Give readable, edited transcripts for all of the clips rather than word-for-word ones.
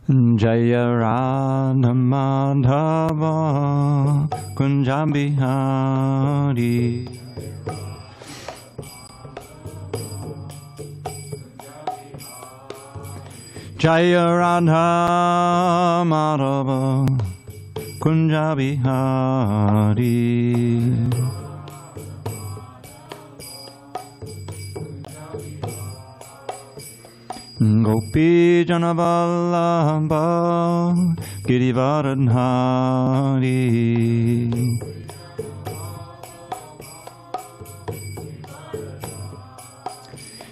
Jaya Radha Madhava Kunja Bihari. Jaya Radha Madhava Kunja Bihari. Gopi Janavallabha Girivaradhari.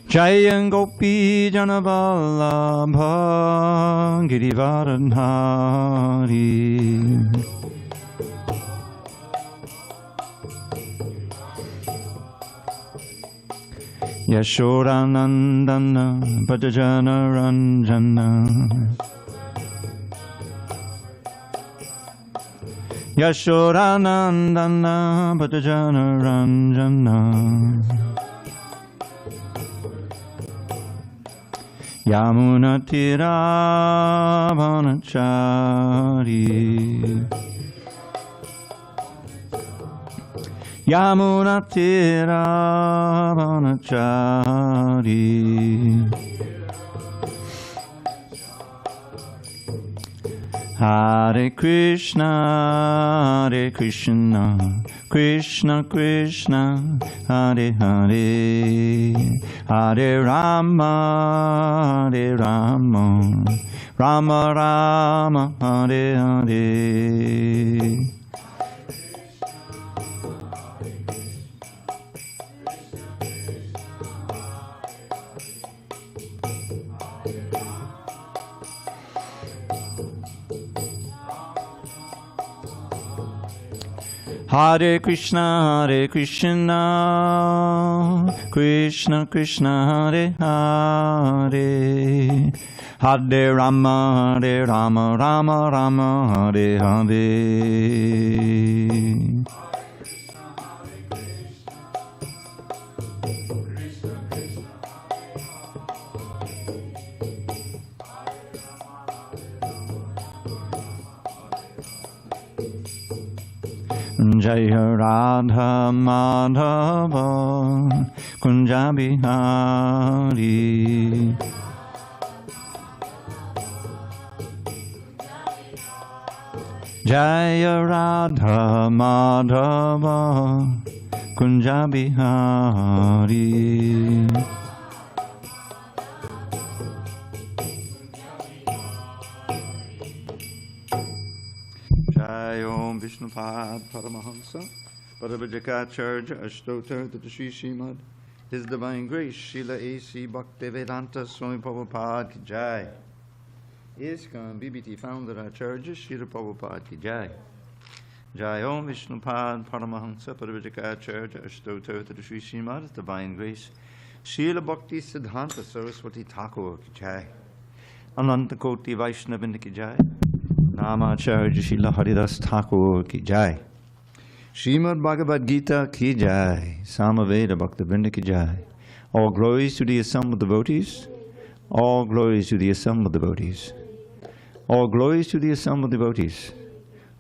Jaya Gopi Janavallabha Girivaradhari. Yashodanandana Bhajana Ranjana. Yashodanandana Bhajana Ranjana. Yamuna Tiravanachari. Yamuna Tiravanachari. Hare Krishna, Hare Krishna, Krishna Krishna, Hare Hare, Hare Rama, Hare Rama, Rama Rama, Hare Hare. Hare Krishna, Hare Krishna, Krishna Krishna, Hare Hare, Hare Rama, Hare Rama, Rama Rama, Hare Hare. Jaya Radha Madhava Kunja Bihari. Jaya Radha Madhava Kunja Bihari. Om Vishnupad Paramahamsa Parabhajakacharya Ashtotar Tatashi Srimad His Divine Grace Srila A.C. Bhaktivedanta Swami Prabhupada Ki Jai. ISKCON BBT Founder Acharya Srila Prabhupada Ki Jai. Jai Om Vishnupad Paramahamsa Parabhajakacharya Ashtotar Tatashi Srimad His Divine Grace Srila Bhakti Siddhanta Saraswati Thakur Ki Jai. Ananta Koti Vaishnavinda Ki Jai. Namacharya Srila Haridas Thakur Ki Jai. Srimad Bhagavad Gita Ki Jai. Samaveda Bhaktivinoda Ki Jai. All glories to the assembled devotees. All glories to the assembled devotees. All glories to the assembled devotees.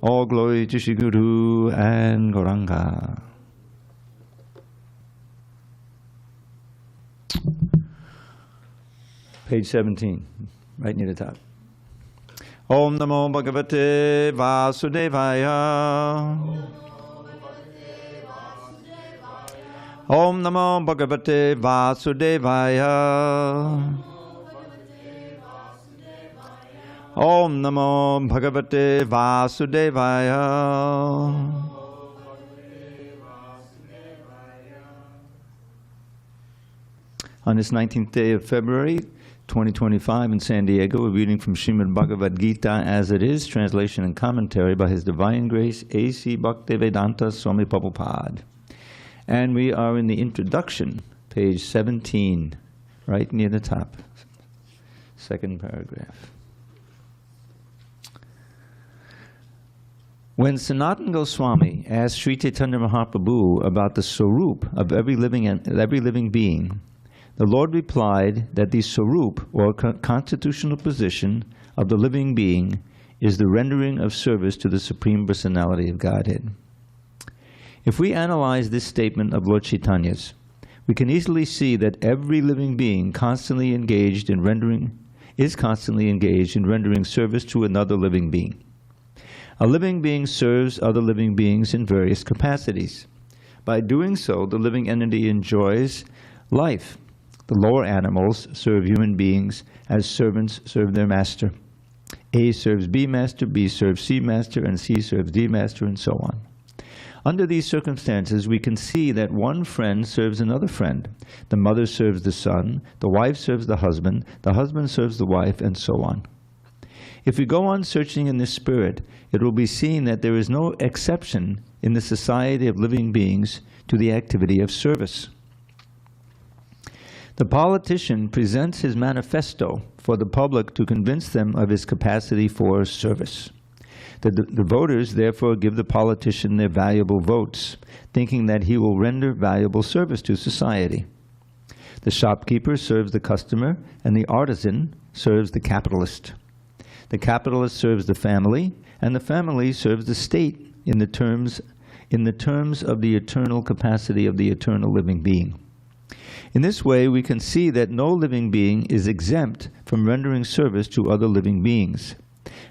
All glory to Shri Guru and Gauranga. Page 17, right near the top. Om Namo Bhagavate Vasudevaya. Om Namo Bhagavate Vasudevaya. Om Namo Bhagavate Vasudevaya. On this 19th day of February, 2025 in San Diego, we're reading from Srimad Bhagavad Gita as it is, translation and commentary by His Divine Grace A.C. Bhaktivedanta Swami Prabhupada. And we are in the introduction, page 17, right near the top, second paragraph. When Sanatana Goswami asked Sri Chaitanya Mahaprabhu about the Swarup of every living being, the Lord replied that the Swarup, or constitutional position of the living being is the rendering of service to the Supreme Personality of Godhead. If we analyze this statement of Lord Chaitanya's, we can easily see that every living being is constantly engaged in rendering service to another living being. A living being serves other living beings in various capacities. By doing so, the living entity enjoys life. The lower animals serve human beings as servants serve their master. A serves B master, B serves C master, and C serves D master, and so on. Under these circumstances, we can see that one friend serves another friend. The mother serves the son, the wife serves the husband serves the wife, and so on. If we go on searching in this spirit, it will be seen that there is no exception in the society of living beings to the activity of service. The politician presents his manifesto for the public to convince them of his capacity for service. The voters therefore give the politician their valuable votes, thinking that he will render valuable service to society. The shopkeeper serves the customer, and the artisan serves the capitalist. The capitalist serves the family, and the family serves the state in the terms of the eternal capacity of the eternal living being. In this way, we can see that no living being is exempt from rendering service to other living beings.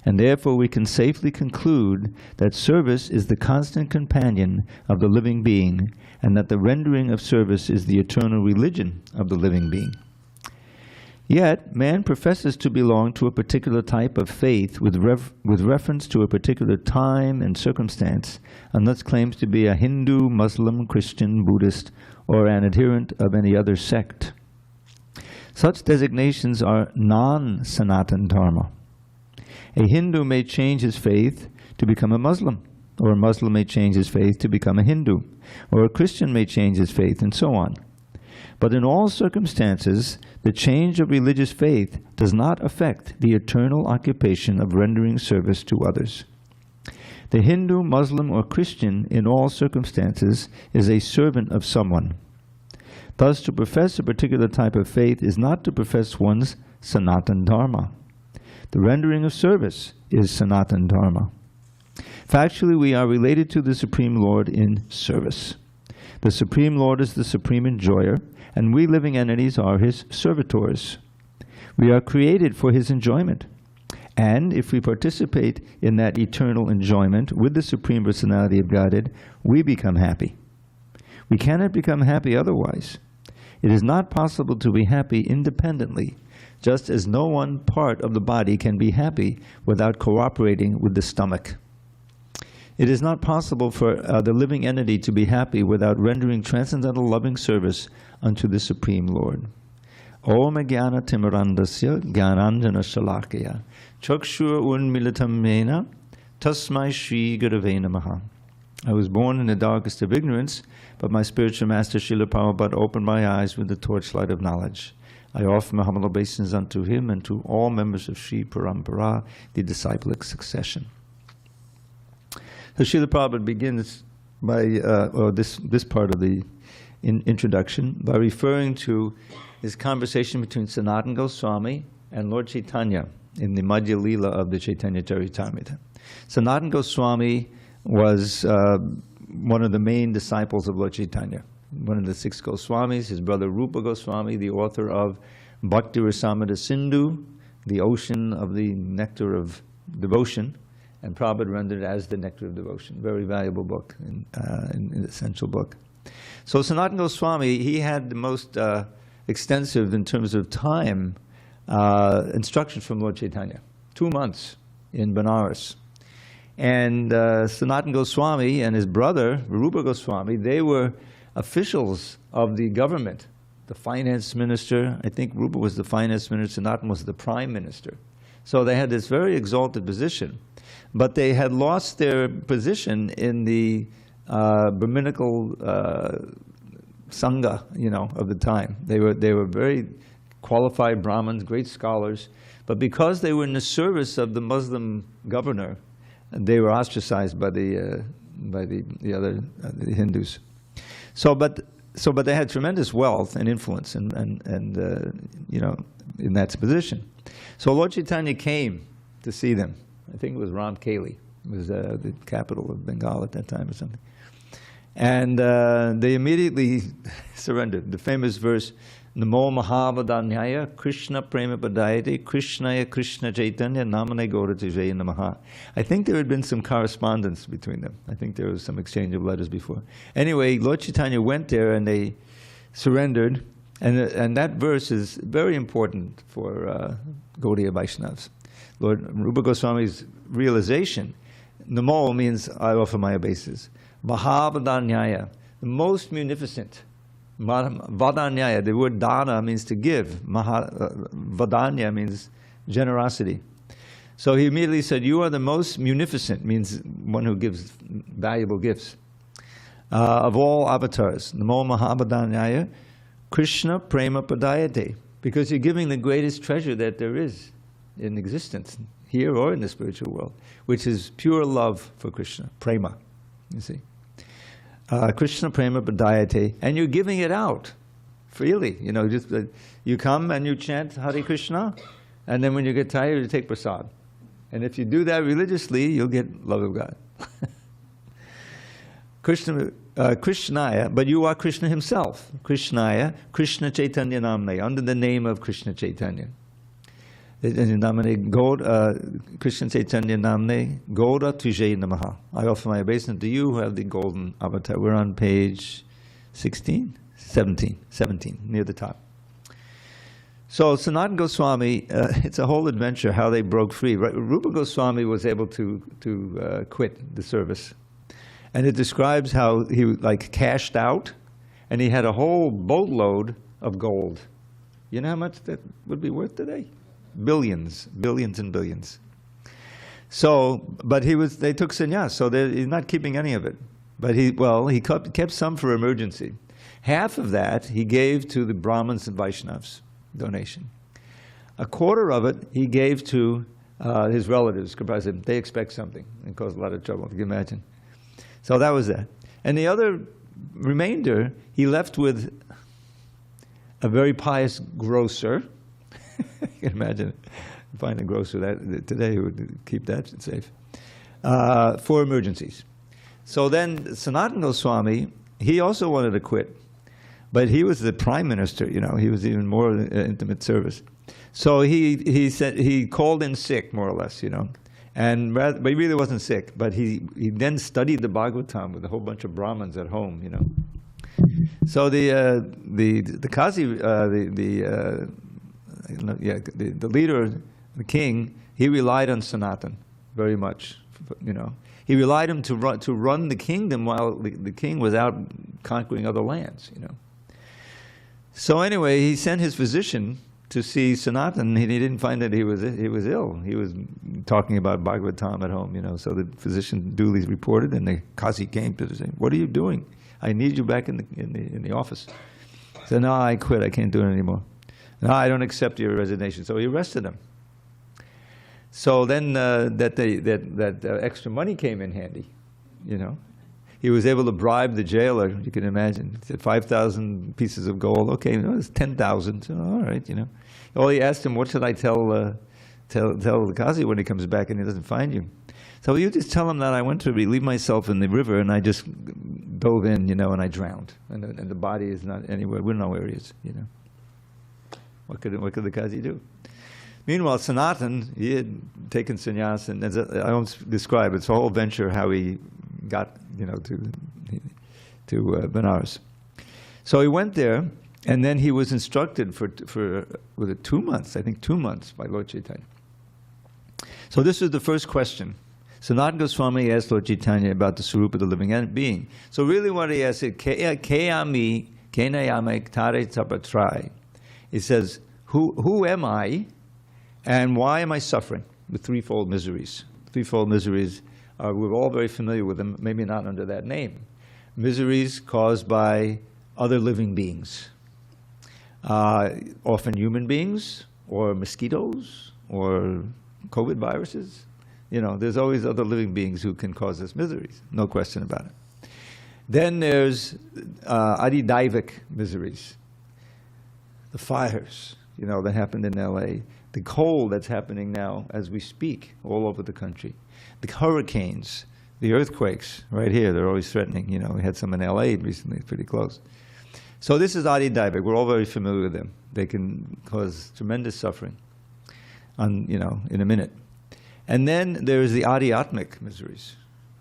And therefore we can safely conclude that service is the constant companion of the living being, and that the rendering of service is the eternal religion of the living being. Yet, man professes to belong to a particular type of faith with reference to a particular time and circumstance, and thus claims to be a Hindu, Muslim, Christian, Buddhist, or an adherent of any other sect. Such designations are non-Sanatan Dharma. A Hindu may change his faith to become a Muslim, or a Muslim may change his faith to become a Hindu, or a Christian may change his faith, and so on. But in all circumstances, the change of religious faith does not affect the eternal occupation of rendering service to others. The Hindu, Muslim, or Christian in all circumstances is a servant of someone. Thus, to profess a particular type of faith is not to profess one's Sanatan Dharma. The rendering of service is Sanatan Dharma. Factually, we are related to the Supreme Lord in service. The Supreme Lord is the supreme enjoyer, and we living entities are his servitors. We are created for his enjoyment. And if we participate in that eternal enjoyment with the Supreme Personality of Godhead, we become happy. We cannot become happy otherwise. It is not possible to be happy independently, just as no one part of the body can be happy without cooperating with the stomach. It is not possible for the living entity to be happy without rendering transcendental loving service unto the Supreme Lord. Om Jnana Timirandasya Jnananjana Shalakaya Chakshur Unmilitam Mena Tasmai Shri Gurave Namaha. I was born in the darkest of ignorance, but my spiritual master Srila Prabhupada opened my eyes with the torchlight of knowledge. I offer my humble obeisance unto him and to all members of Sri Parampara, the disciplic succession. So Srila Prabhupada begins by, this part of the introduction, by referring to his conversation between Sanatana Goswami and Lord Chaitanya in the Madhya Leela of the Chaitanya Charitamrita. Sanatana Goswami was one of the main disciples of Lord Chaitanya, one of the 6 Goswamis. His brother Rupa Goswami, the author of Bhakti Rasamrita Sindhu, the ocean of the nectar of devotion, and Prabhupada rendered as the nectar of devotion. Very valuable book, an essential book. So Sanatana Goswami, he had the most extensive, in terms of time, instructions from Lord Chaitanya. 2 months in Benares. And Sanatana Goswami and his brother, Rupa Goswami, they were officials of the government. The finance minister, I think Rupa was the finance minister, Sanatana was the prime minister. So they had this very exalted position. But they had lost their position in the Brahminical Sangha, of the time. They were very qualified Brahmins, great scholars, but because they were in the service of the Muslim governor, they were ostracized by the other Hindus. But they had tremendous wealth and influence, and in that position. So Lord Chaitanya came to see them. I think it was Ramkeli. It was the capital of Bengal at that time or something. And they immediately surrendered. The famous verse, Namo Mahavadanyaya Krishna Prema Padayate Krishnaya Krishna Chaitanya Namane Gauratijaye Namaha. I think there had been some correspondence between them. I think there was some exchange of letters before. Anyway, Lord Chaitanya went there and they surrendered. And that verse is very important for Gaudiya Vaishnavas. Lord Rupa Goswami's realization, Namo means I offer my obeisances. Mahavadanyaya, the most munificent. Vadanyaya, the word dana means to give. Vadanya means generosity. So he immediately said, you are the most munificent, means one who gives valuable gifts, of all avatars. Namo Mahavadanyaya, Krishna Prema Padayate, because you're giving the greatest treasure that there is in existence, here or in the spiritual world, which is pure love for Krishna, prema, you see. Krishna Prema Padayate, and you're giving it out freely. You know, just you come and you chant Hare Krishna, and then when you get tired, you take prasad. And if you do that religiously, you'll get love of God. Krishnaya, but you are Krishna himself. Krishnaya, Krishna Chaitanya Namne, under the name of Krishna Chaitanya. Krishna Chaitanya Namne, Goda Tujay Namaha. I offer my obeisance to you who have the golden avatar. We're on page 16? 17, near the top. So Sanatana Goswami, it's a whole adventure how they broke free. Rupa Goswami was able to quit the service. And it describes how he like cashed out, and he had a whole boatload of gold. You know how much that would be worth today? Billions, billions and billions. So, but they took sannyas, so he's not keeping any of it. But he kept some for emergency. Half of that he gave to the Brahmins and Vaishnavas, donation. A quarter of it he gave to his relatives, because they expect something and caused a lot of trouble, if you can imagine. So that was that. And the other remainder, he left with a very pious grocer. You can imagine it. Find a grocer that today who would keep that safe. For emergencies. So then Sanatana Goswami, he also wanted to quit. But he was the prime minister, you know, he was even more intimate service. So he called in sick, more or less, you know. But he really wasn't sick. But he then studied the Bhagavatam with a whole bunch of Brahmins at home, you know. So the Qazi, the leader, the king, he relied on Sanatan very much, you know. He relied on him to run the kingdom while the king was out conquering other lands, you know. So anyway, he sent his physician to see Sanatan. He didn't find that he was ill. He was talking about Bhagavatam at home, you know. So the physician duly reported, and the Qazi came to say, "What are you doing? I need you back in the office." He said, "No, I quit. I can't do it anymore. No, I don't accept your resignation." So he arrested him. So then that extra money came in handy, you know. He was able to bribe the jailer, you can imagine. He said 5,000 pieces of gold. Okay, you know, it's 10,000. So, all right, you know. Well, he asked him, what should I tell the Qazi when he comes back and he doesn't find you? So you just tell him that I went to relieve myself in the river and I just dove in, you know, and I drowned. And the body is not anywhere. We don't know where he is, you know. What could the Qazi do? Meanwhile, Sanatan, he had taken sannyas, and as I won't describe, it's a whole venture how he got, you know, to Benares. So he went there, and then he was instructed for 2 months, I think 2 months, by Lord Chaitanya. So this was the first question. Sanatana Goswami asked Lord Chaitanya about the Sarupa of the living being. So really what he asked is, Keami, Kenayame, Tare Tapatrai. He says, who am I, and why am I suffering with threefold miseries? Threefold miseries, we're all very familiar with them, maybe not under that name. Miseries caused by other living beings. Often human beings, or mosquitoes, or COVID viruses. You know, there's always other living beings who can cause us miseries, no question about it. Then there's adidaivic miseries. The fires, you know, that happened in LA. the cold that's happening now as we speak all over the country, the hurricanes, the earthquakes right here, they're always threatening. You know, we had some in LA recently, it's pretty close. So this is Adi Daivik. We're all very familiar with them. They can cause tremendous suffering in a minute. And then there's the Adhyatmic miseries.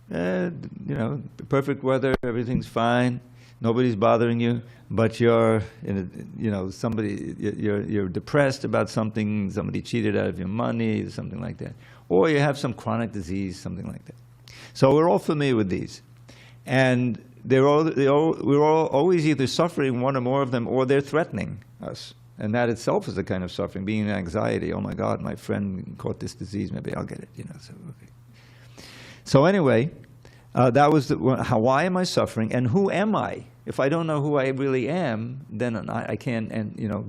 The perfect weather, everything's fine, nobody's bothering you, but you're you're depressed about something, somebody cheated out of your money, something like that. Or you have some chronic disease, something like that. So we're all familiar with these. And we're all always either suffering, one or more of them, or they're threatening us. And that itself is a kind of suffering, being in anxiety. Oh my God, my friend caught this disease, maybe I'll get it. So anyway, that was why am I suffering, and who am I? If I don't know who I really am, then I can't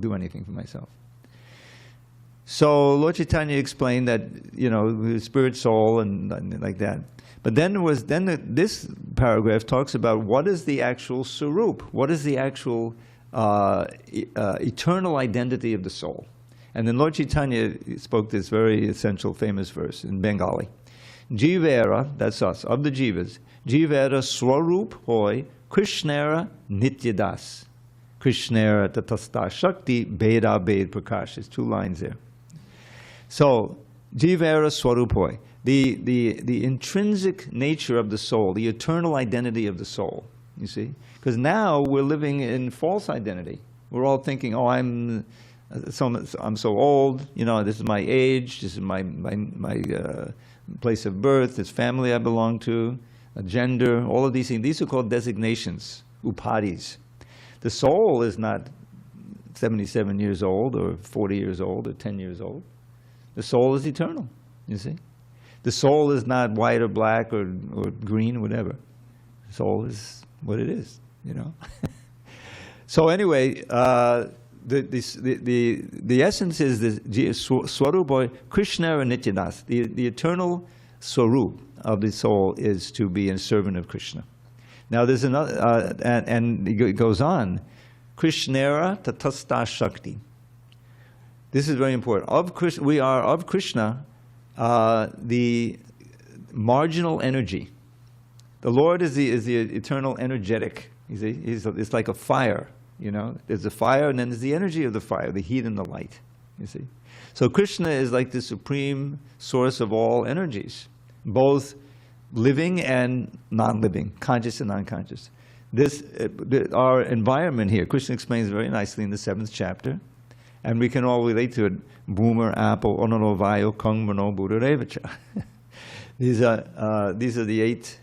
do anything for myself. So Lord Chaitanya explained that spirit, soul, and like that. But then this paragraph talks about what is the actual Sarup, what is the actual eternal identity of the soul. And then Lord Chaitanya spoke this very essential, famous verse in Bengali. Jivera, that's us, of the jivas, Jivera Swarup hoy Krishnera Nityadas. Krishnera Tatasta Shakti Beda Bed Prakash. There's 2 lines there. So, Jivera Swarup hoy. The intrinsic nature of the soul, the eternal identity of the soul, you see? Because now we're living in false identity. We're all thinking, oh, I'm so old, this is my age, this is my place of birth, this family I belong to, a gender, all of these things. These are called designations, upadhis. The soul is not 77 years old or 40 years old or 10 years old. The soul is eternal, you see? The soul is not white or black or green or whatever. The soul is what it is, So anyway, the essence is the Swarupa Krishna and Nityadas. The eternal Swarup of the soul is to be a servant of Krishna. Now there's another, and it goes on, Krishnera Tatasta Shakti. This is very important. We are of Krishna, the marginal energy. The Lord is the eternal energetic. You see, it's like a fire. There's the fire, and then there's the energy of the fire, the heat and the light. You see, so Krishna is like the supreme source of all energies, both living and non-living, conscious and unconscious. Our environment here, Krishna explains very nicely in the 7th chapter, and we can all relate to it. Boomer, apple, onono, vayo, kong, mano, buddha, revacha. These are the 8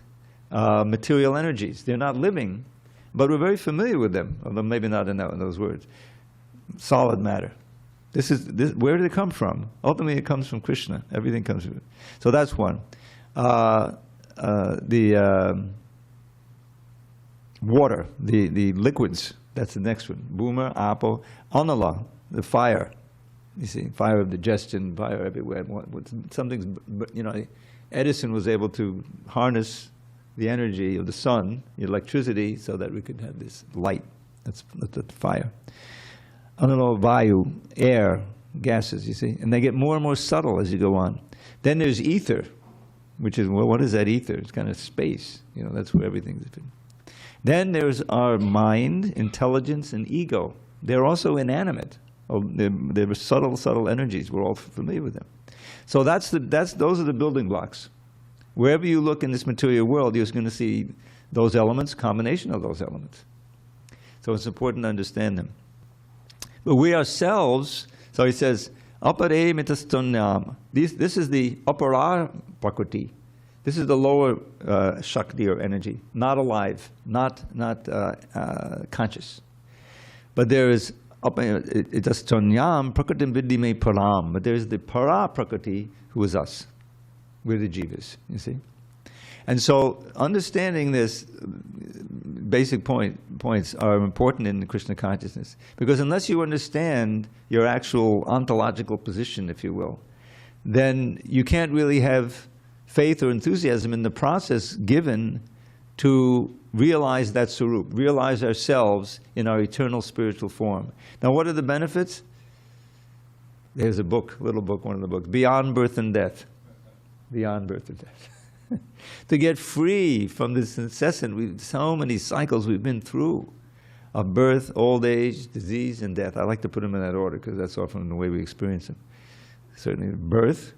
material energies. They're not living, but we're very familiar with them, although maybe not in those words. Solid matter. Where did it come from? Ultimately, it comes from Krishna. Everything comes from it. So that's one. The water, the liquids, that's the next one. Boomer, apple, anala, the fire. You see, fire of digestion, fire everywhere. Edison was able to harness the energy of the sun, the electricity, so that we could have this light. That's the fire. Analo, vayu, air, gases, you see. And they get more and more subtle as you go on. Then there's ether, which is, well, what is that ether? It's kind of space. That's where everything's been. Then there's our mind, intelligence, and ego. They're also inanimate. They're subtle energies. We're all familiar with them. So those are the building blocks. Wherever you look in this material world, you're going to see those elements, combination of those elements. So it's important to understand them. But we ourselves, so he says, apare mitastonam. This is the apara prakriti. This is the lower shakti or energy, not alive, not conscious. But there is itasthonyam prakritim viddhime param. But there's the para prakriti, who is us. We're the jivas, you see. And so understanding this basic points are important in the Krishna consciousness. Because unless you understand your actual ontological position, if you will, then you can't really have faith or enthusiasm in the process given to realize that Sarup, realize ourselves in our eternal spiritual form. Now, what are the benefits? There's a book, little book, one of the books, Beyond Birth and Death. Beyond Birth and Death. To get free from this incessant, so many cycles we've been through of birth, old age, disease, and death. I like to put them in that order because that's often the way we experience them. Certainly birth,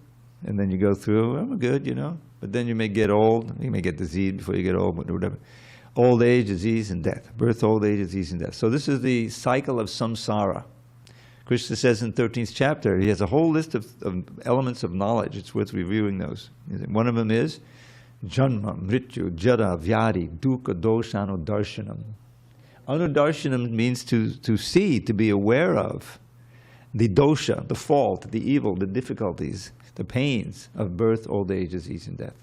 and then you go through, I'm good, you know. But then you may get old, you may get disease before you get old, whatever. Old age, disease, and death. Birth, old age, disease, and death. So this is the cycle of samsara. Krishna says in 13th chapter, he has a whole list of elements of knowledge. It's worth reviewing those. One of them is Janma, Mrityu, Jara, Vyadi, Dukkha, Dosha, Anudarshanam. Anudarshanam means to see, to be aware of the dosha, the fault, the evil, the difficulties, the pains of birth, old age, disease, and death.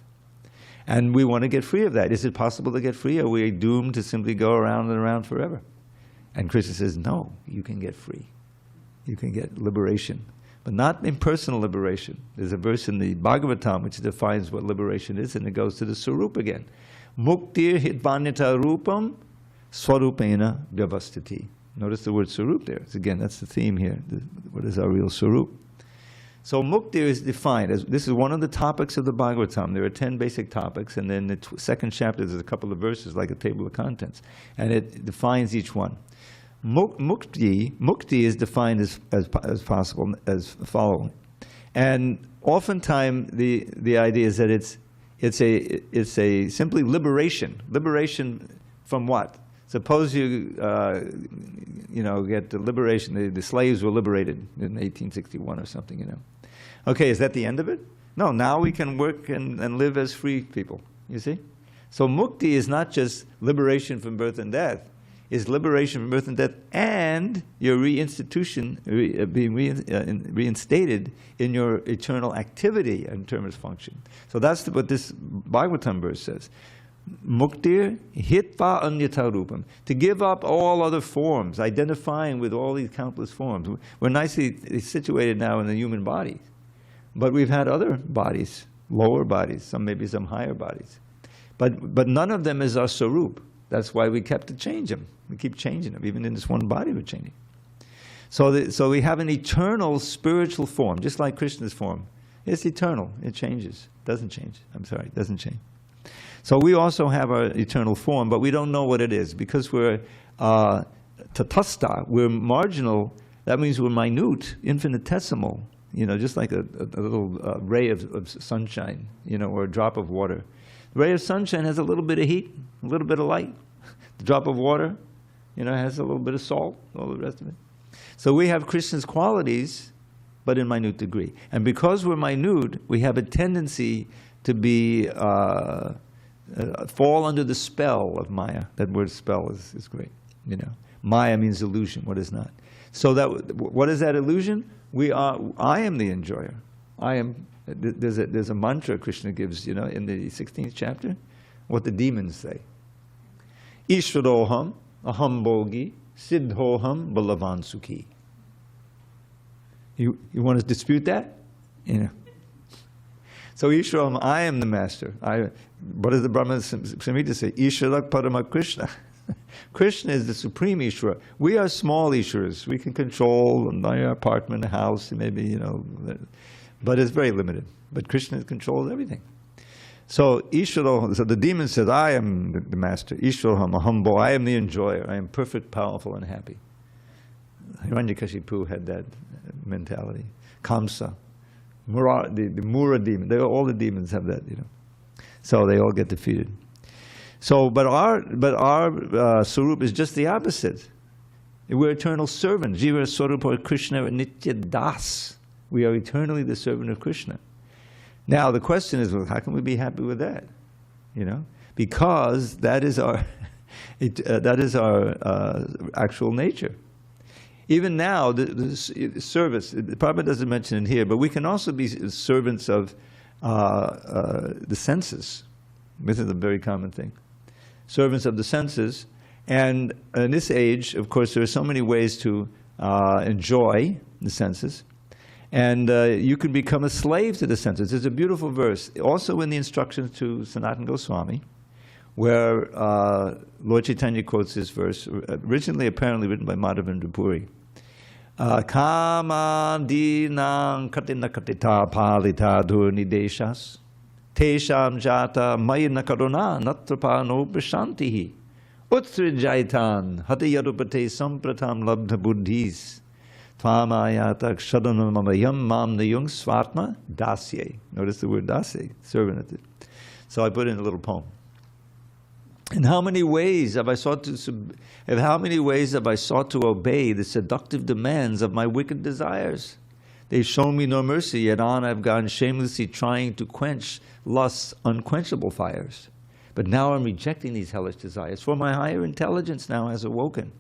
And we want to get free of that. Is it possible to get free? Are we doomed to simply go around and around forever? And Krishna says, no, you can get free. You can get liberation, but not impersonal liberation. There's a verse in the Bhagavatam which defines what liberation is, and it goes to the Sarup again. Muktir hitvanyata rupam swarupena vyavastiti. Notice the word Sarup there. Again, that's the theme here. What is our real Sarup? So Muktir is defined as, this is one of the topics of the Bhagavatam. There are 10 basic topics, and then the second chapter there's a couple of verses like a table of contents, and it defines each one. Mukti is defined as possible as following, and oftentimes the idea is that it's a simply liberation. Liberation from what? Suppose you get the liberation. The slaves were liberated in 1861 or something. You know, okay, is that the end of it? No. Now we can work and live as free people. You see, so mukti is not just liberation from birth and death. Is liberation from birth and death, and your reinstitution, being reinstated in your eternal activity in terms of function. So that's what this Bhagavatam verse says. Muktir hitva anyata rupam. To give up all other forms, identifying with all these countless forms. We're nicely situated now in the human body, but we've had other bodies, lower bodies, maybe some higher bodies. But none of them is our sarup. That's why we kept to change them. We keep changing them. Even in this one body, we're changing. So we have an eternal spiritual form, just like Krishna's form. It's eternal. It changes. Doesn't change. I'm sorry. It doesn't change. So we also have our eternal form, but we don't know what it is. Because we're tatasta, we're marginal. That means we're minute, infinitesimal. You know, just like a little ray of sunshine, you know, or a drop of water. The ray of sunshine has a little bit of heat, a little bit of light. The drop of water, you know, has a little bit of salt, all the rest of it. So we have Krishna's qualities, but in minute degree. And because we're minute, we have a tendency to be fall under the spell of Maya. That word spell is great. You know, Maya means illusion. What is not? So what is that illusion? I am the enjoyer. I am. There's a mantra Krishna gives, you know, in the 16th chapter, what the demons say. Ishvaroham, aham bogi, siddhoham, balavan sukhi. You want to dispute that? You know. So Ishvaroham, I am the master. What does the Brahma Samhita say? Ishvarak parama Krishna. Krishna is the supreme Ishvara. We are small Ishvaras. We can control our apartment, a house, maybe, you know, but it's very limited. But Krishna controls everything. So Ishvaro, so the demon says, I am the master. Ishvaroham, aham, I am the enjoyer. I am perfect, powerful, and happy. Hiranyakashipu had that mentality. Kamsa, the Mura demon. All the demons have that, you know. So they all get defeated. So, but our Sarup is just the opposite. We're eternal servants. Jiva Swarupa Krishna Nitya Das. We are eternally the servant of Krishna. Now the question is, well, how can we be happy with that? You know, because that is our actual nature. Even now, the service. The Prabhupada doesn't mention it here, but we can also be servants of the senses. This is a very common thing. Servants of the senses, and in this age, of course, there are so many ways to enjoy the senses. And you can become a slave to the senses. There's a beautiful verse, also in the instructions to Sanatana Goswami, where Lord Chaitanya quotes this verse, originally apparently written by Madhavendra Puri. Kama dinang katina katita palita dhurnideshas. Tesham jata mayana karuna natrapano prashantihi. Uttrijaitan hatayarupate sampratam labdha buddhis. Tvamayatak shadanamamayam mam nayung svatma dasye. Notice the word dasye, servant. So I put in a little poem. In how many ways have I sought to obey the seductive demands of my wicked desires? They've shown me no mercy, yet on I've gone shamelessly trying to quench lust's unquenchable fires. But now I'm rejecting these hellish desires, for my higher intelligence now has awoken.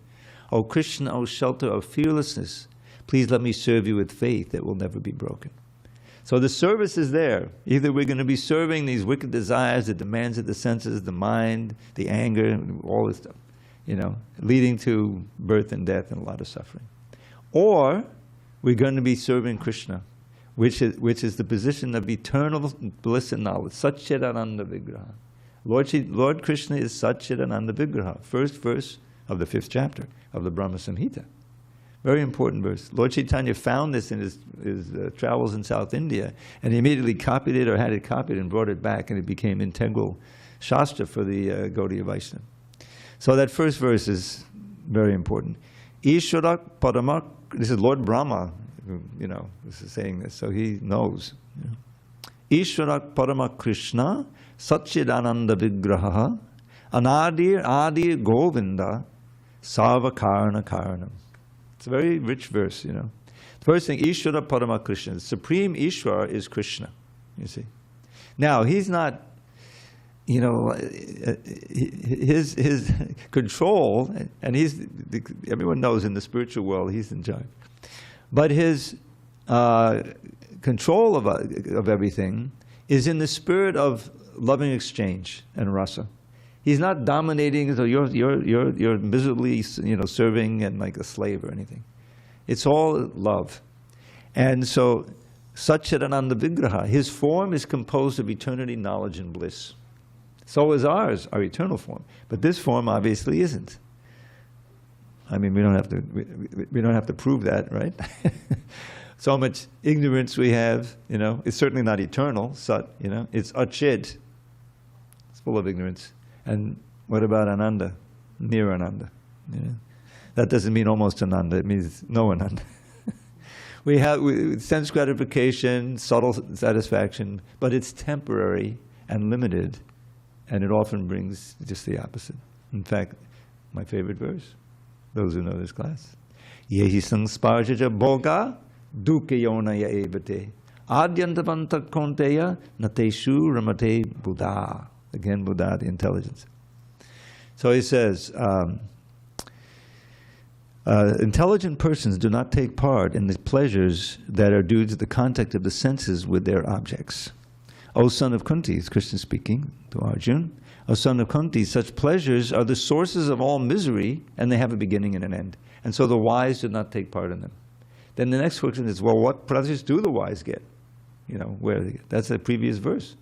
O Krishna, O shelter of fearlessness, please let me serve you with faith that will never be broken. So the service is there. Either we're going to be serving these wicked desires, the demands of the senses, the mind, the anger, all this stuff, leading to birth and death and a lot of suffering. Or we're going to be serving Krishna, which is the position of eternal bliss and knowledge. Satchidananda Vigraha. Lord Krishna is Satchidananda Vigraha. First verse of the 5th chapter of the Brahma Samhita. Very important verse. Lord Chaitanya found this in his travels in South India, and he immediately copied it or had it copied and brought it back, and it became integral Shastra for the Gaudiya Vaishnava. So that first verse is very important. Ishwarak Padamak, this is Lord Brahma, this is saying this, so he knows. Ishwarak Padama Krishna, Satchidananda Vigraha, Anadir Adir Govinda, Sarvakarna Karanam. It's a very rich verse, The first thing, Ishvara Parama Krishna. The supreme Ishvara is Krishna, you see. Now, he's not, his control, and everyone knows in the spiritual world he's in charge. But his control of everything is in the spirit of loving exchange and rasa. He's not dominating, so you're miserably, serving and like a slave or anything. It's all love. And so, Satchidananda Vigraha, his form is composed of eternity, knowledge, and bliss. So is ours, our eternal form. But this form obviously isn't. I mean, we don't have to prove that, right? So much ignorance we have, it's certainly not eternal, Sat, it's Achid. It's full of ignorance. And what about Ananda? Near Ananda. That doesn't mean almost Ananda, it means no Ananda. We have sense gratification, subtle satisfaction, but it's temporary and limited, and it often brings just the opposite. In fact, my favorite verse, those who know this class. Yehi sangsparjaja bhoga dukayonaya evate adyantavanta konteya nateshu ramate buddha. Again, Buddha, the intelligence. So he says, intelligent persons do not take part in the pleasures that are due to the contact of the senses with their objects. O son of Kunti, is Krishna speaking to Arjuna, O son of Kunti, such pleasures are the sources of all misery, and they have a beginning and an end. And so the wise do not take part in them. Then the next question is, well, what pleasures do the wise get? Where do they get? That's the previous verse.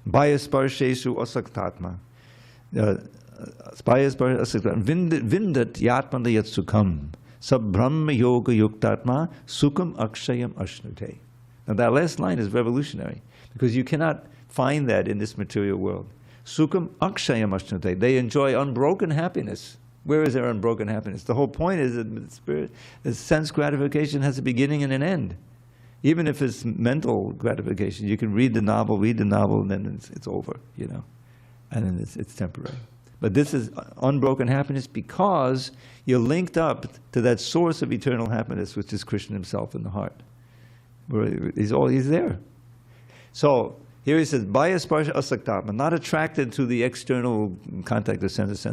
Bayasparshesu asaktatma. Vindat yatmanda yat sukham. Sabbrahma yoga yuktatma sukham akshayam ashnute. Now that last line is revolutionary, because you cannot find that in this material world. Sukham akshayam ashnute. They enjoy unbroken happiness. Where is their unbroken happiness? The whole point is that the sense gratification has a beginning and an end. Even if it's mental gratification, you can read the novel, and then it's over, and then it's temporary. But this is unbroken happiness because you're linked up to that source of eternal happiness, which is Krishna himself in the heart. He's there. So here he says, Bayasparsha asaktatma, not attracted to the external contact of sense.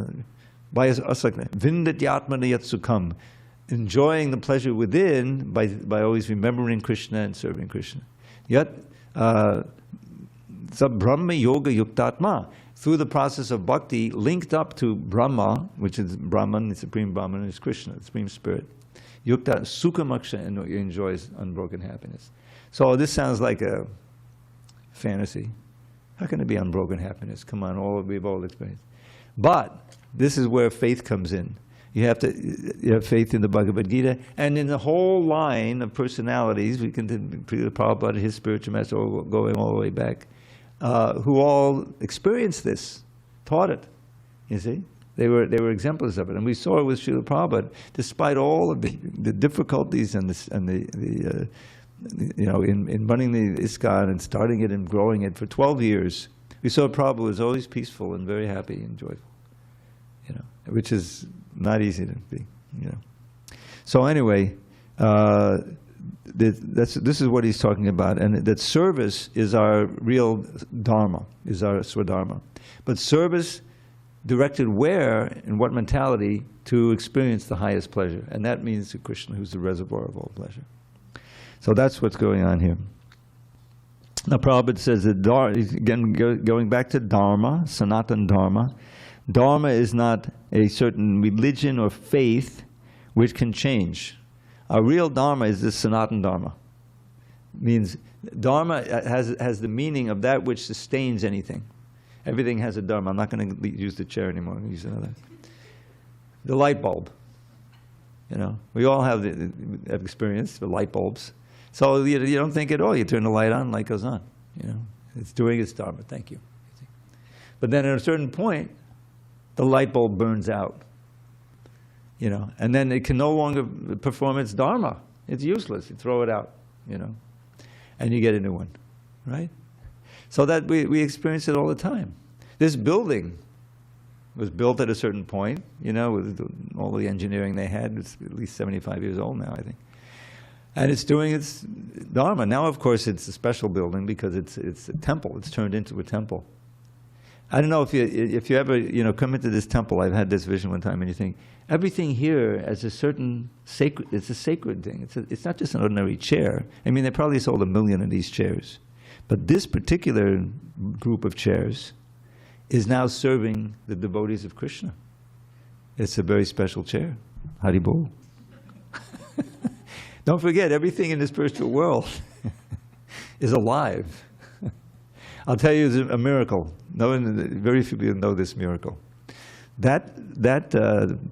Bayas asaktatma, vindat yatmana yat sukham. Enjoying the pleasure within by always remembering Krishna and serving Krishna. Yet, Brahma Yoga Yuktatma, through the process of bhakti, linked up to Brahma, which is Brahman, the Supreme Brahman, is Krishna, the Supreme Spirit. Yukta Sukhamaksha, and enjoys unbroken happiness. So this sounds like a fantasy. How can it be unbroken happiness? Come on, we've all experienced. But this is where faith comes in. You have to have faith in the Bhagavad Gita and in the whole line of personalities. We can Srila Prabhupada, his spiritual master, going all the way back, who all experienced this, taught it. You see, they were exemplars of it, and we saw it with Srila Prabhupada, despite all of the difficulties and the in running the ISKCON and starting it and growing it for 12 years. We saw Prabhupada was always peaceful and very happy and joyful, which is not easy to be, So anyway, this is what he's talking about, and that service is our real dharma, is our swadharma. But service directed where, in what mentality, to experience the highest pleasure. And that means to Krishna, who's the reservoir of all pleasure. So that's what's going on here. Now Prabhupada says that, again, going back to Dharma, Sanatana Dharma, Dharma is not a certain religion or faith which can change. Our real Dharma is this Sanatana Dharma. Means Dharma has the meaning of that which sustains anything. Everything has a Dharma. I'm not going to use the chair anymore. I'm going to use another. The light bulb. We all have experience with light bulbs. So you don't think at all. You turn the light on, light goes on. It's doing its Dharma. Thank you. But then at a certain point, the light bulb burns out. And then it can no longer perform its Dharma. It's useless. You throw it out, and you get a new one, right? So that we experience it all the time. This building was built at a certain point, with all the engineering they had. It's at least 75 years old now, I think. And it's doing its Dharma. Now, of course, it's a special building because it's a temple. It's turned into a temple. I don't know if you ever come into this temple. I've had this vision one time, and you think everything here has a certain sacred. It's a sacred thing. It's not just an ordinary chair. I mean, they probably sold 1 million of these chairs, but this particular group of chairs is now serving the devotees of Krishna. It's a very special chair. Haribol. Don't forget, everything in the spiritual world is alive. I'll tell you, it's a miracle. Very few people know this miracle. That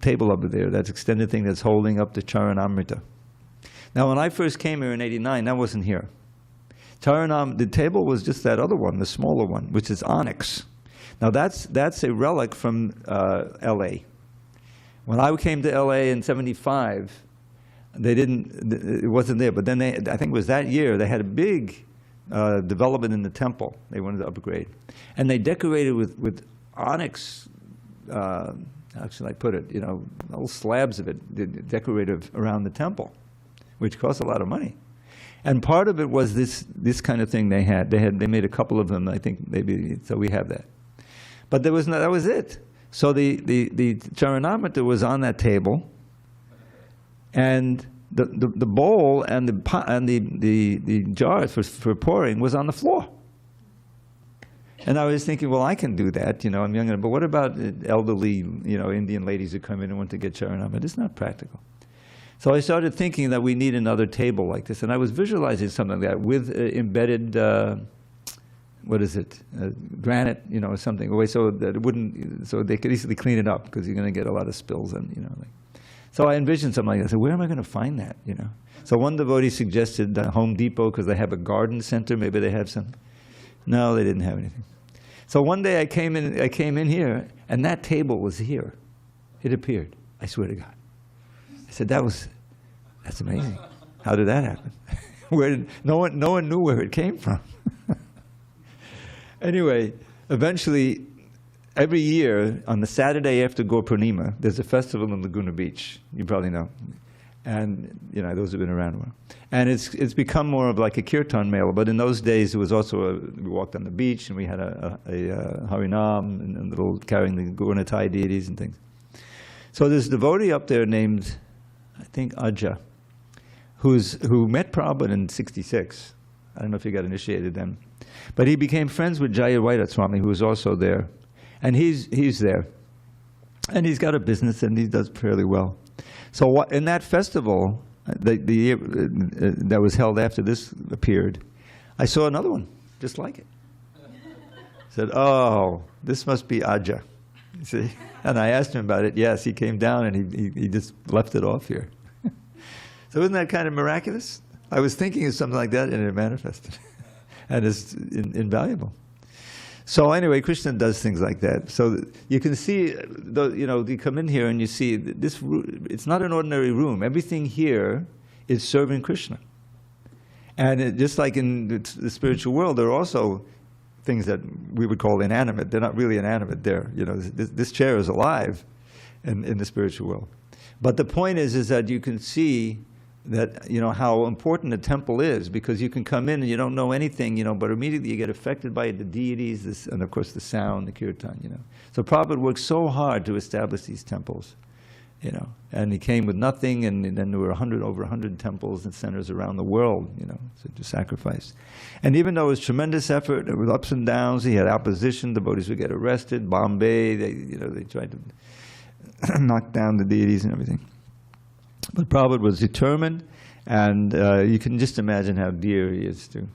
table over there, that extended thing that's holding up the Charanamrita. Now, when I first came here in '89, that wasn't here. The table was just that other one, the smaller one, which is onyx. Now, that's a relic from L.A. When I came to L.A. in '75, it wasn't there. But then I think it was that year, they had a big development in the temple. They wanted to upgrade. And they decorated with onyx, how should I put it, little slabs of it, decorative around the temple, which cost a lot of money. And part of it was this kind of thing they had. They made a couple of them, I think, maybe, so we have that. But that was it. So the Charanamrita was on that table, and the bowl and the jars for pouring was on the floor. And I was thinking, well, I can do that, I'm younger, but what about elderly, Indian ladies who come in and want to get Charanamrita? It's not practical. So I started thinking that we need another table like this, and I was visualizing something like that with embedded, granite, or something, away so that it wouldn't, so they could easily clean it up because you're going to get a lot of spills and So I envisioned something like that. I said, where am I going to find that? So one devotee suggested Home Depot because they have a garden center. Maybe they have some. No, they didn't have anything. So one day I came in here, and that table was here. It appeared. I swear to God. I said, that's amazing. How did that happen? No one knew where it came from. Anyway, eventually, every year on the Saturday after Gaur Purnima, there's a festival in Laguna Beach. You probably know, and those who've been around a while. And it's become more of like a kirtan mela. But in those days, it was also we walked on the beach and we had a harinam and little carrying the Gauranatai deities and things. So there's a devotee up there named, I think, Ajja, who met Prabhupada in '66. I don't know if he got initiated then, but he became friends with Jaya Vaidya Swami, who was also there. And he's there, and he's got a business, and he does fairly well. So in that festival, the year that was held after this appeared, I saw another one just like it. I said, "Oh, this must be Ajja." See? And I asked him about it. Yes, he came down and he just left it off here. So isn't that kind of miraculous? I was thinking of something like that and it manifested. And it's invaluable. So anyway, Krishna does things like that. So you can see, you come in here and you see this. It's not an ordinary room. Everything here is serving Krishna. And just like in the spiritual world, there are also things that we would call inanimate. They're not really inanimate. This chair is alive in the spiritual world. But the point is that you can see that, how important a temple is, because you can come in and you don't know anything, but immediately you get affected by the deities, and of course the sound, the kirtan, So Prabhupada worked so hard to establish these temples, and he came with nothing, and then there were over 100 temples and centers around the world, so to sacrifice. And even though it was tremendous effort, there were ups and downs, he had opposition, devotees would get arrested, Bombay, they tried to knock down the deities and everything. But Prabhupada was determined, and you can just imagine how dear he is to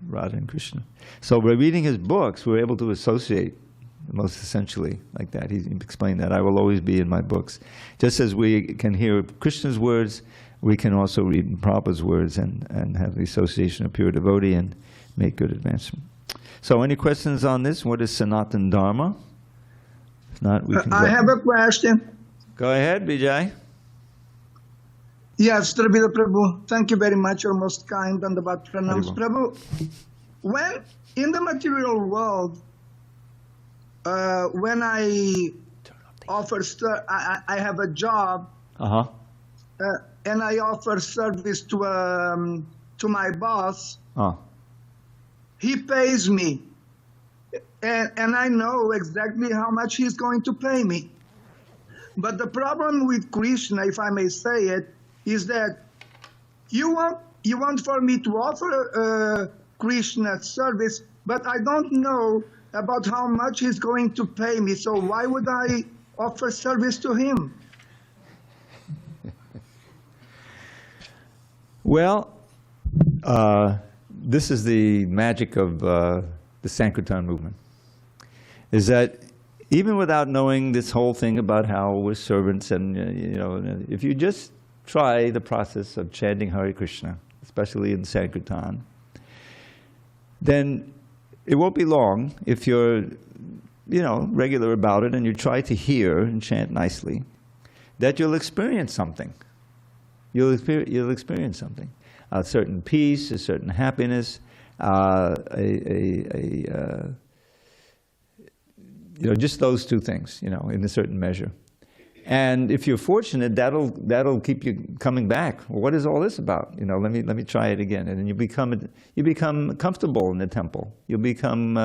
Radha and Krishna. So by reading his books, we're able to associate most essentially like that. He explained that, I will always be in my books. Just as we can hear Krishna's words, we can also read Prabhupada's words and have the association of pure devotee and make good advancement. So any questions on this? What is Sanatana Dharma? If not, we can I have a question. Go ahead, Vijay. Yes, Dravida Prabhu, thank you very much. You're most kind and about pronouns. Prabhu, when in the material world, when I offer, I have a job, and I offer service to my boss, he pays me, and I know exactly how much he's going to pay me. But the problem with Krishna, if I may say it, is that you want for me to offer Krishna service, but I don't know about how much he's going to pay me. So why would I offer service to him? Well, this is the magic of the Sankirtan movement, is that even without knowing this whole thing about how we're servants, and if you just try the process of chanting Hare Krishna, especially in Sankirtan, then it won't be long if you're, regular about it and you try to hear and chant nicely, that you'll experience something. You'll experience something, a certain peace, a certain happiness, just those two things, in a certain measure. And if you're fortunate, that'll keep you coming back. Well, what is all this about? Let me try it again. And then you become comfortable in the temple. You'll become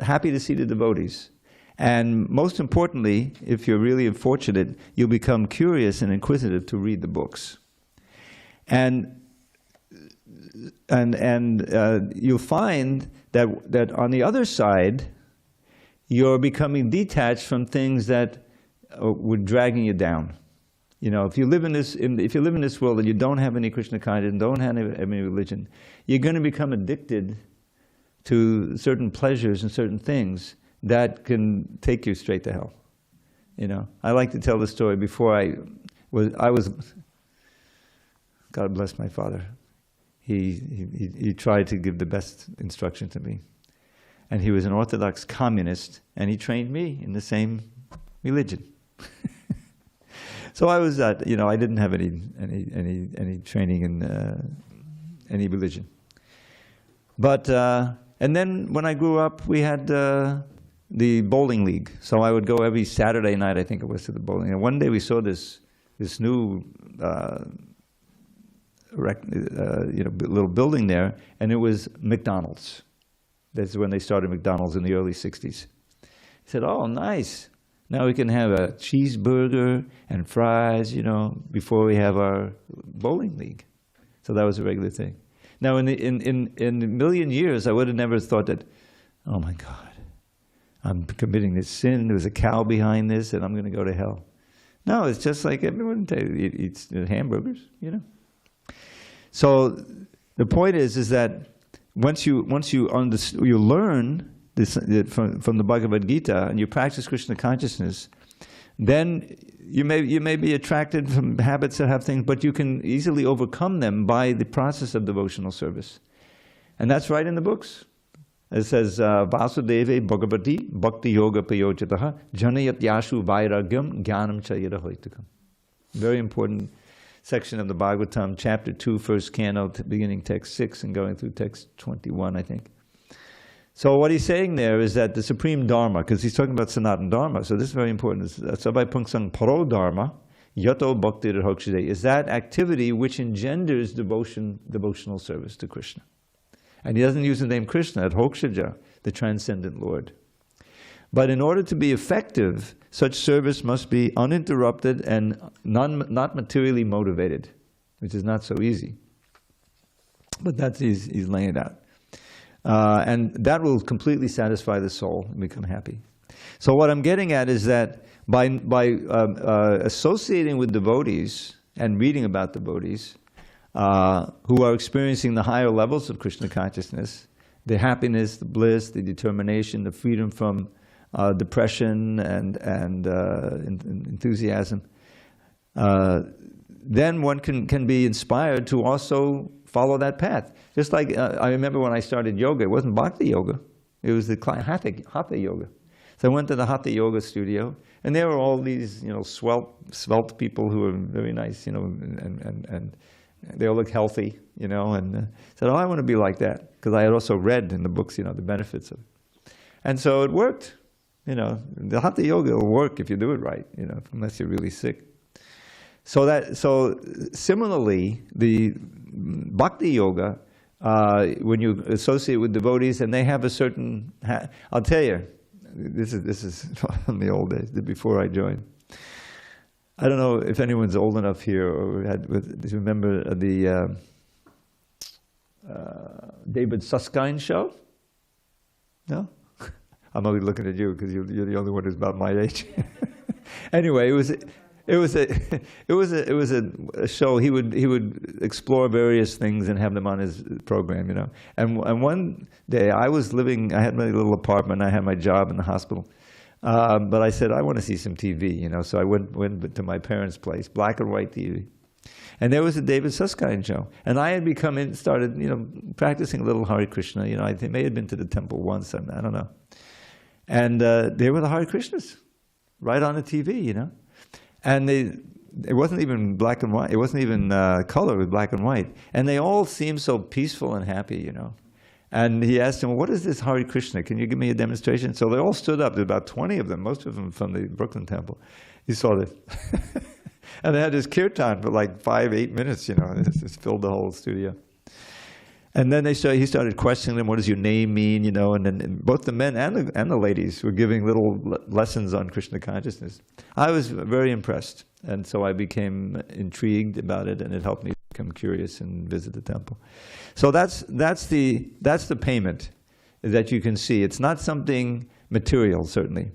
happy to see the devotees. And most importantly, if you're really fortunate, you'll become curious and inquisitive to read the books. And you'll find that on the other side, you're becoming detached from things that were dragging you down. If you live in this world and you don't have any Krishna consciousness and don't have any religion, you're going to become addicted to certain pleasures and certain things that can take you straight to hell. I like to tell the story. Before I was, God bless my father. He tried to give the best instruction to me, and he was an Orthodox communist, and he trained me in the same religion. So I was that, I didn't have any training in any religion. But and then when I grew up, we had the bowling league. So I would go every Saturday night, I think it was, to the bowling. And one day we saw this new little building there, and it was McDonald's. That's when they started McDonald's in the early '60s. He said, "Oh, nice. Now we can have a cheeseburger and fries, before we have our bowling league." So that was a regular thing. Now, in a million years, I would have never thought that, oh my God, I'm committing this sin. There's a cow behind this, and I'm going to go to hell. No, it's just like everyone eats hamburgers, So the point is that once you learn from the Bhagavad Gita, and you practice Krishna consciousness, then you may be attracted from habits that have things, but you can easily overcome them by the process of devotional service. And that's right in the books. It says, Vasudeve Bhagavati Bhakti Yoga Payojataha Janayat Yashu Vairagyam Jnanam Chayira Hoitakam. Very important section of the Bhagavatam, chapter 2, first canto, beginning text 6 and going through text 21, I think. So what he's saying there is that the supreme dharma, because he's talking about Sanatana Dharma, so this is very important. Sabai Pungsang Paro Dharma, Yato Bhakti Hokshide, is that activity which engenders devotional service to Krishna. And he doesn't use the name Krishna, at Hokshija, the transcendent Lord. But in order to be effective, such service must be uninterrupted and not materially motivated, which is not so easy. But that's he's laying it out. And that will completely satisfy the soul and become happy. So what I'm getting at is that by associating with devotees and reading about devotees who are experiencing the higher levels of Krishna consciousness, the happiness, the bliss, the determination, the freedom from depression and enthusiasm, then one can be inspired to also follow that path. Just like I remember when I started yoga, it wasn't Bhakti yoga, it was the Hatha yoga. So I went to the Hatha yoga studio, and there were all these, svelte people who were very nice, and they all looked healthy, and said, oh, I want to be like that, because I had also read in the books, the benefits of it. And so it worked. The Hatha yoga will work if you do it right, unless you're really sick. So similarly, the Bhakti yoga, when you associate with devotees and they have a certain, I'll tell you, this is from the old days, before I joined. I don't know if anyone's old enough here or remember the David Susskind show? No? I'm only looking at you because you're the only one who's about my age. Anyway, it was a show. He would explore various things and have them on his program, And one day I had my little apartment. I had my job in the hospital, but I said I want to see some TV, So I went to my parents' place, black and white TV, and there was a David Susskind show. And I had started practicing a little Hare Krishna. I may have been to the temple once, and I don't know. And there were the Hare Krishnas, right on the TV, And it wasn't even black and white. It wasn't even color. It was black and white. And they all seemed so peaceful and happy, And he asked him, what is this Hare Krishna? Can you give me a demonstration? So they all stood up. There were about 20 of them, most of them from the Brooklyn Temple. He saw this. And they had this kirtan for like 5-8 minutes, It just filled the whole studio. And then he started questioning them, what does your name mean, And then both the men and the ladies were giving little lessons on Krishna consciousness. I was very impressed, and so I became intrigued about it, and it helped me become curious and visit the temple. So that's the payment that you can see. It's not something material, certainly,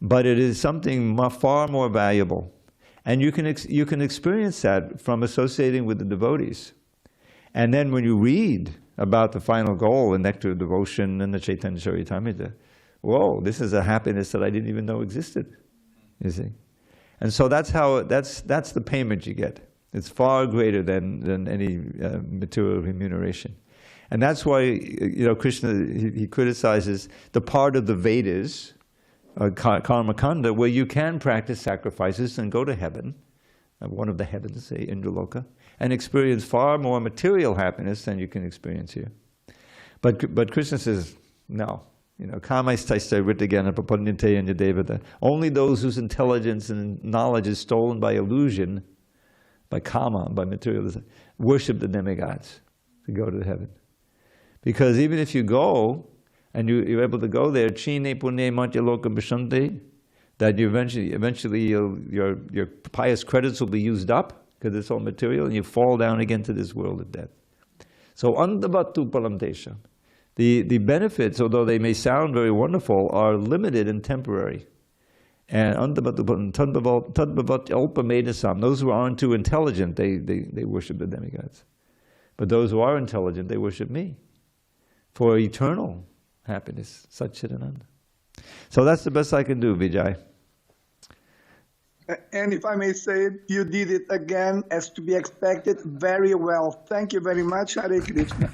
but it is something far more valuable, and you can experience that from associating with the devotees. And then when you read about the final goal, the nectar of devotion and the Chaitanya Charitamrita, whoa, this is a happiness that I didn't even know existed, you see. And so that's the payment you get. It's far greater than any material remuneration. And that's why, Krishna, he criticizes the part of the Vedas, Karma Kanda, where you can practice sacrifices and go to heaven, one of the heavens, say Indraloka, and experience far more material happiness than you can experience here. But Krishna says, no. Only those whose intelligence and knowledge is stolen by illusion, by kama, by materialism, worship the demigods to go to heaven. Because even if you go, and you're able to go there, chine pune mantya loka bhishanti, that you eventually your pious credits will be used up, because it's all material, and you fall down again to this world of death. So, andavatu palamtesha. The benefits, although they may sound very wonderful, are limited and temporary. And andavatu tadbhavat alpamedasam. Those who aren't too intelligent, they worship the demigods. But those who are intelligent, they worship me for eternal happiness. Satchidananda. So that's the best I can do, Vijay. And if I may say it, you did it again, as to be expected, very well. Thank you very much, Hare Krishna.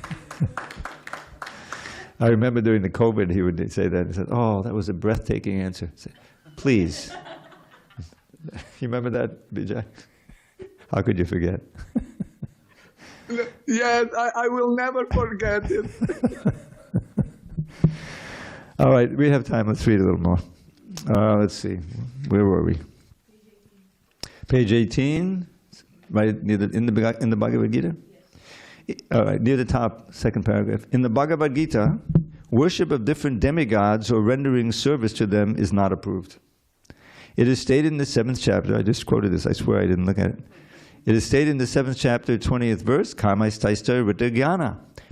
I remember during the COVID, he would say that. He said, "Oh, that was a breathtaking answer." I said, "Please." You remember that, Vijay? How could you forget? Yes, I will never forget it. All right, we have time. Let's read a little more. Let's see. Where were we? Page 18, right near in the Bhagavad Gita? All right, near the top, second paragraph. In the Bhagavad Gita, worship of different demigods or rendering service to them is not approved. It is stated in the 7th chapter, I just quoted this, I swear I didn't look at it. It is stated in the 7th chapter, 20th verse, Karmaistaista Rita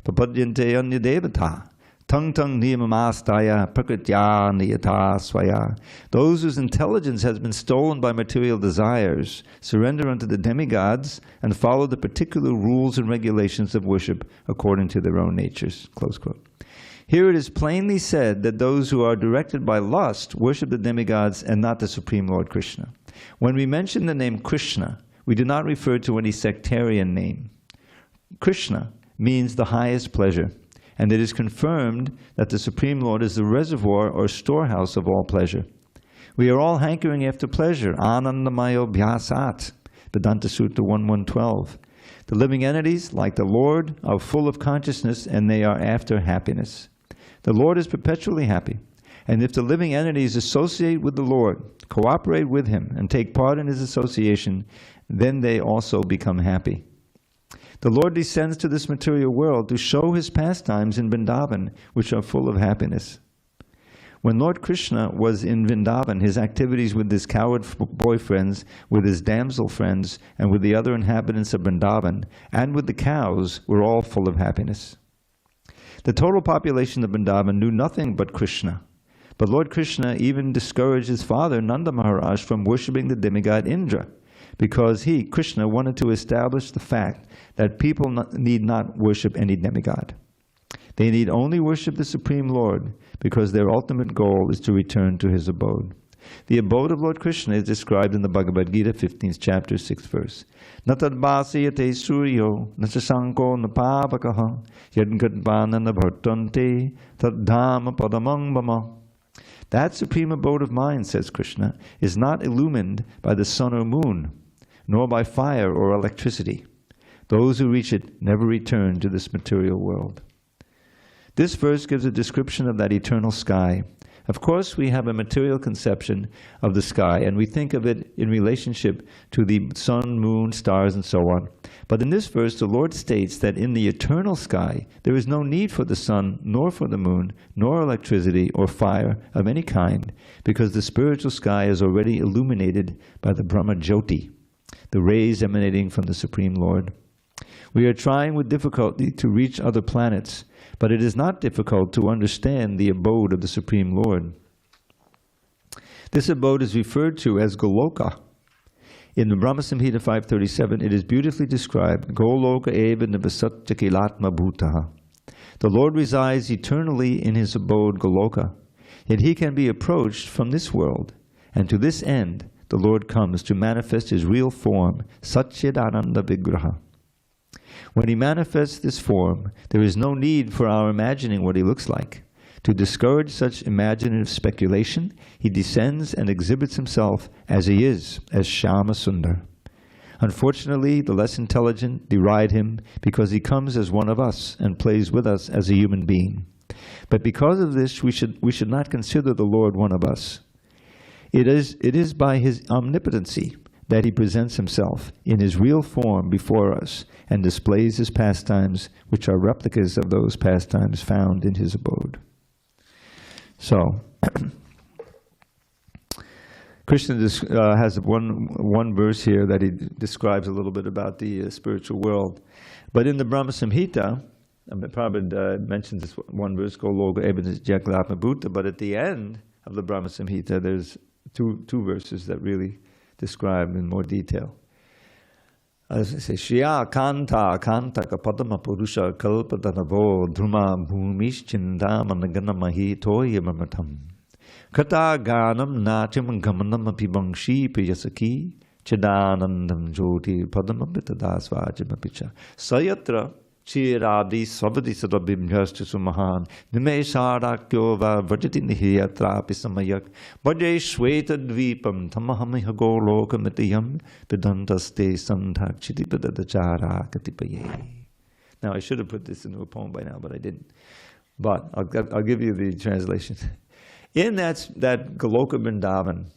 Papadyante Anya Devata, Tung Tung Niyamamastaya Prakritya Niyata Swaya. Those whose intelligence has been stolen by material desires surrender unto the demigods and follow the particular rules and regulations of worship according to their own natures. Close quote. Here it is plainly said that those who are directed by lust worship the demigods and not the Supreme Lord Krishna. When we mention the name Krishna, we do not refer to any sectarian name. Krishna means the highest pleasure, and it is confirmed that the Supreme Lord is the reservoir or storehouse of all pleasure. We are all hankering after pleasure. Anandamayo Bhyasat, Vedanta Sutta 1.1.12. The living entities, like the Lord, are full of consciousness and they are after happiness. The Lord is perpetually happy, and if the living entities associate with the Lord, cooperate with Him, and take part in His association, then they also become happy. The Lord descends to this material world to show His pastimes in Vrindavan, which are full of happiness. When Lord Krishna was in Vrindavan, His activities with His coward boyfriends, with His damsel friends, and with the other inhabitants of Vrindavan, and with the cows, were all full of happiness. The total population of Vrindavan knew nothing but Krishna. But Lord Krishna even discouraged his father, Nanda Maharaj, from worshipping the demigod Indra, because he, Krishna, wanted to establish the fact that people need not worship any demigod. They need only worship the Supreme Lord, because their ultimate goal is to return to His abode. The abode of Lord Krishna is described in the Bhagavad Gita, 15th chapter, 6th verse. Natad bhasiyate suryo, nasasanko napavakaha, yadgadvana nabhartante, taddhama padamang bama. That supreme abode of mine, says Krishna, is not illumined by the sun or moon, nor by fire or electricity. Those who reach it never return to this material world. This verse gives a description of that eternal sky. Of course, we have a material conception of the sky, and we think of it in relationship to the sun, moon, stars, and so on. But in this verse, the Lord states that in the eternal sky, there is no need for the sun, nor for the moon, nor electricity or fire of any kind, because the spiritual sky is already illuminated by the Brahma Jyoti, the rays emanating from the Supreme Lord. We are trying with difficulty to reach other planets, but it is not difficult to understand the abode of the Supreme Lord. This abode is referred to as Goloka. In the Brahma Samhita 537, it is beautifully described, Goloka eva nivasatya kilatma bhutaha. The Lord resides eternally in His abode Goloka, yet He can be approached from this world, and to this end the Lord comes to manifest His real form, Satchidananda Vigraha. When He manifests this form, there is no need for our imagining what He looks like. To discourage such imaginative speculation, He descends and exhibits Himself as He is, as Shyama Sundar. Unfortunately, the less intelligent deride Him because He comes as one of us and plays with us as a human being. But because of this, we should not consider the Lord one of us. It is by His omnipotency that He presents Himself in His real form before us and displays His pastimes, which are replicas of those pastimes found in His abode. So, Krishna has one verse here that he describes a little bit about the spiritual world. But in the Brahma Samhita, Prabhupada mentions this one verse, Goloka Evanis Jaglapma Bhuta, but at the end of the Brahma Samhita, there's two verses that really describe in more detail. Shriya Kanta Kantaka Padama Purusha Kalpatanavo Druma Bhumish Chindamana Mahi Toya Mamatam Kata Ganam Natyam Gamanam Pibangshi Piyasaki Chidanandam Joti Padama Pitadasvajama Picha Sayatra Chirabdi Svabadi Sadabim Justice Mahan Nimesharakyo Vajati Nihiyatra Pisamayak Bhaje Shweta Dvipam Tamahamihago Lokamitiyam Pidantaste Santak Chitipadachara Katipaye. Now I should have put this into a poem by now, but I didn't. But I'll give you the translation. In that Goloka Vrindavan,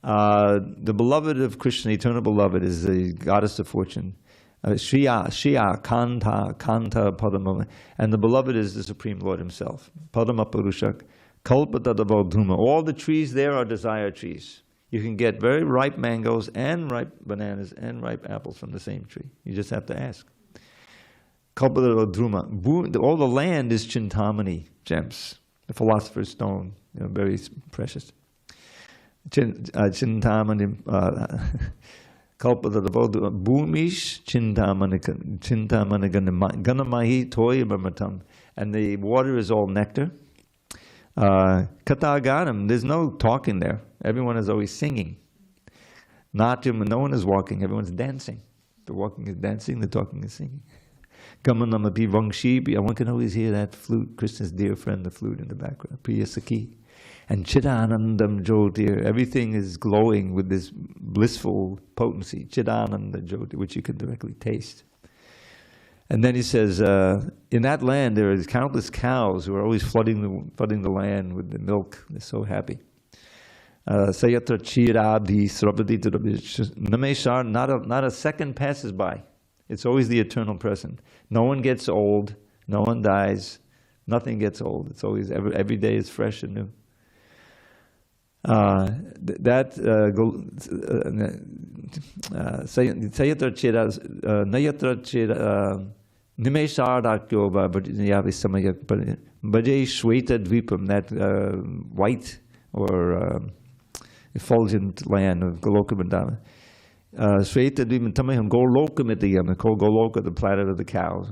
the beloved of Krishna, eternal beloved, is the goddess of fortune. Shriya, Kanta, Padama, and the beloved is the Supreme Lord Himself. Padama Purushak, Kalpatadavo Dhuma. All the trees there are desire trees. You can get very ripe mangoes and ripe bananas and ripe apples from the same tree. You just have to ask. Kalpatadavo Dhuma. All the land is Chintamani gems, the philosopher's stone, very precious. Chintamani. Kalpadadavodu Bhumish Chintamanaganamahi Toya Brahmatam. And the water is all nectar. Kataganam, there's no talking there. Everyone is always singing. Natyam, no one is walking, everyone's dancing. The walking is dancing, the talking is singing. Gamanamapi Vangshi, one can always hear that flute, Krishna's dear friend, the flute in the background. Priya Saki. And Chidanandam Jyotir, everything is glowing with this blissful potency, Chidananda Jyotir, which you can directly taste. And then he says, in that land there are countless cows who are always flooding the land with the milk. They're so happy. Sayatra Chirabdi Srabadi Nameshar, not a second passes by. It's always the eternal present. No one gets old, no one dies, nothing gets old. It's always, every day is fresh and new. Sayatra Chira Nayatra Chira Nimeshardakyo Yavisamayak Bhaje Shweta Dvipam, that white or effulgent land of Goloka Vrindavan. Shweta Dvipam Tamayam Golokamitiyam, called Goloka, the planet of the cows.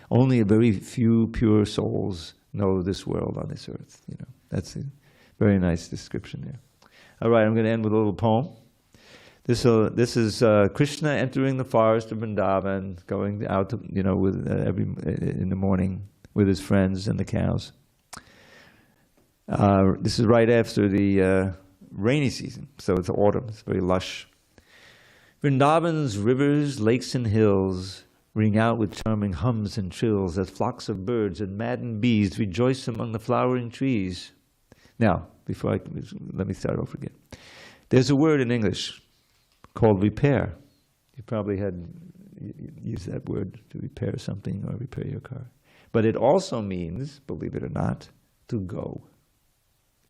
Only a very few pure souls know this world on this earth. That's it. Very nice description there. All right, I'm going to end with a little poem. This is Krishna entering the forest of Vrindavan, going out, with in the morning with his friends and the cows. This is right after the rainy season, so it's autumn. It's very lush. Vrindavan's rivers, lakes, and hills ring out with charming hums and trills as flocks of birds and maddened bees rejoice among the flowering trees. Now, let me start over again. There's a word in English called repair. You probably had used that word to repair something or repair your car. But it also means, believe it or not, to go.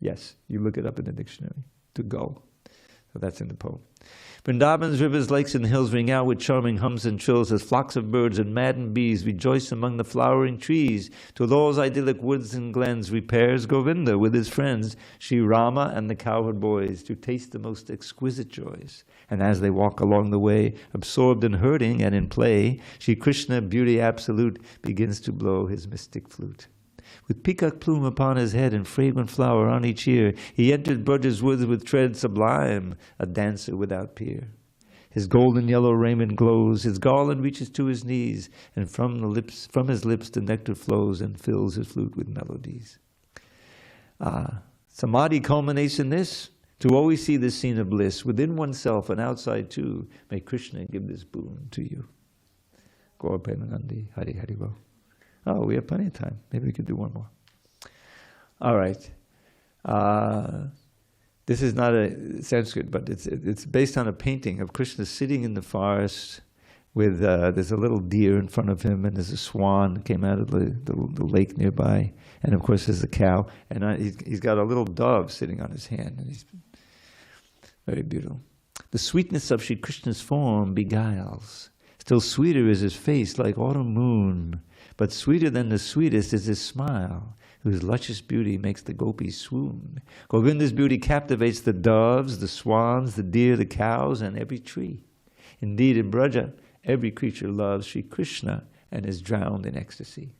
Yes, you look it up in the dictionary, to go. So that's in the poem. Vrindavan's rivers, lakes, and hills ring out with charming hums and trills as flocks of birds and maddened bees rejoice among the flowering trees. To those idyllic woods and glens repairs Govinda with his friends, Sri Rama and the cowherd boys, to taste the most exquisite joys. And as they walk along the way, absorbed in herding and in play, Sri Krishna, beauty absolute, begins to blow his mystic flute. With peacock plume upon his head and fragrant flower on each ear, he entered Braja's woods with tread sublime, a dancer without peer. His golden yellow raiment glows, his garland reaches to his knees, and from his lips the nectar flows and fills his flute with melodies. Samadhi culminates in this, to always see this scene of bliss, within oneself and outside too. May Krishna give this boon to you. Gaur Premanandi, Hari Hari Bo. Oh, we have plenty of time. Maybe we could do one more. All right. This is not a Sanskrit, but it's based on a painting of Krishna sitting in the forest with, there's a little deer in front of him, and there's a swan that came out of the lake nearby, and of course there's a cow, and he's got a little dove sitting on his hand, and he's very beautiful. The sweetness of Sri Krishna's form beguiles. Still sweeter is his face like autumn moon. But sweeter than the sweetest is his smile, whose luscious beauty makes the gopis swoon. Govinda's beauty captivates the doves, the swans, the deer, the cows, and every tree. Indeed, in Braja, every creature loves Sri Krishna and is drowned in ecstasy.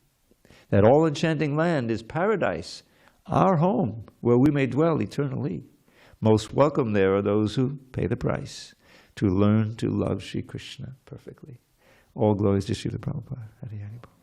That all enchanting land is paradise, our home, where we may dwell eternally. Most welcome there are those who pay the price to learn to love Sri Krishna perfectly. All glories to Srila Prabhupada. Hari Hari Bol.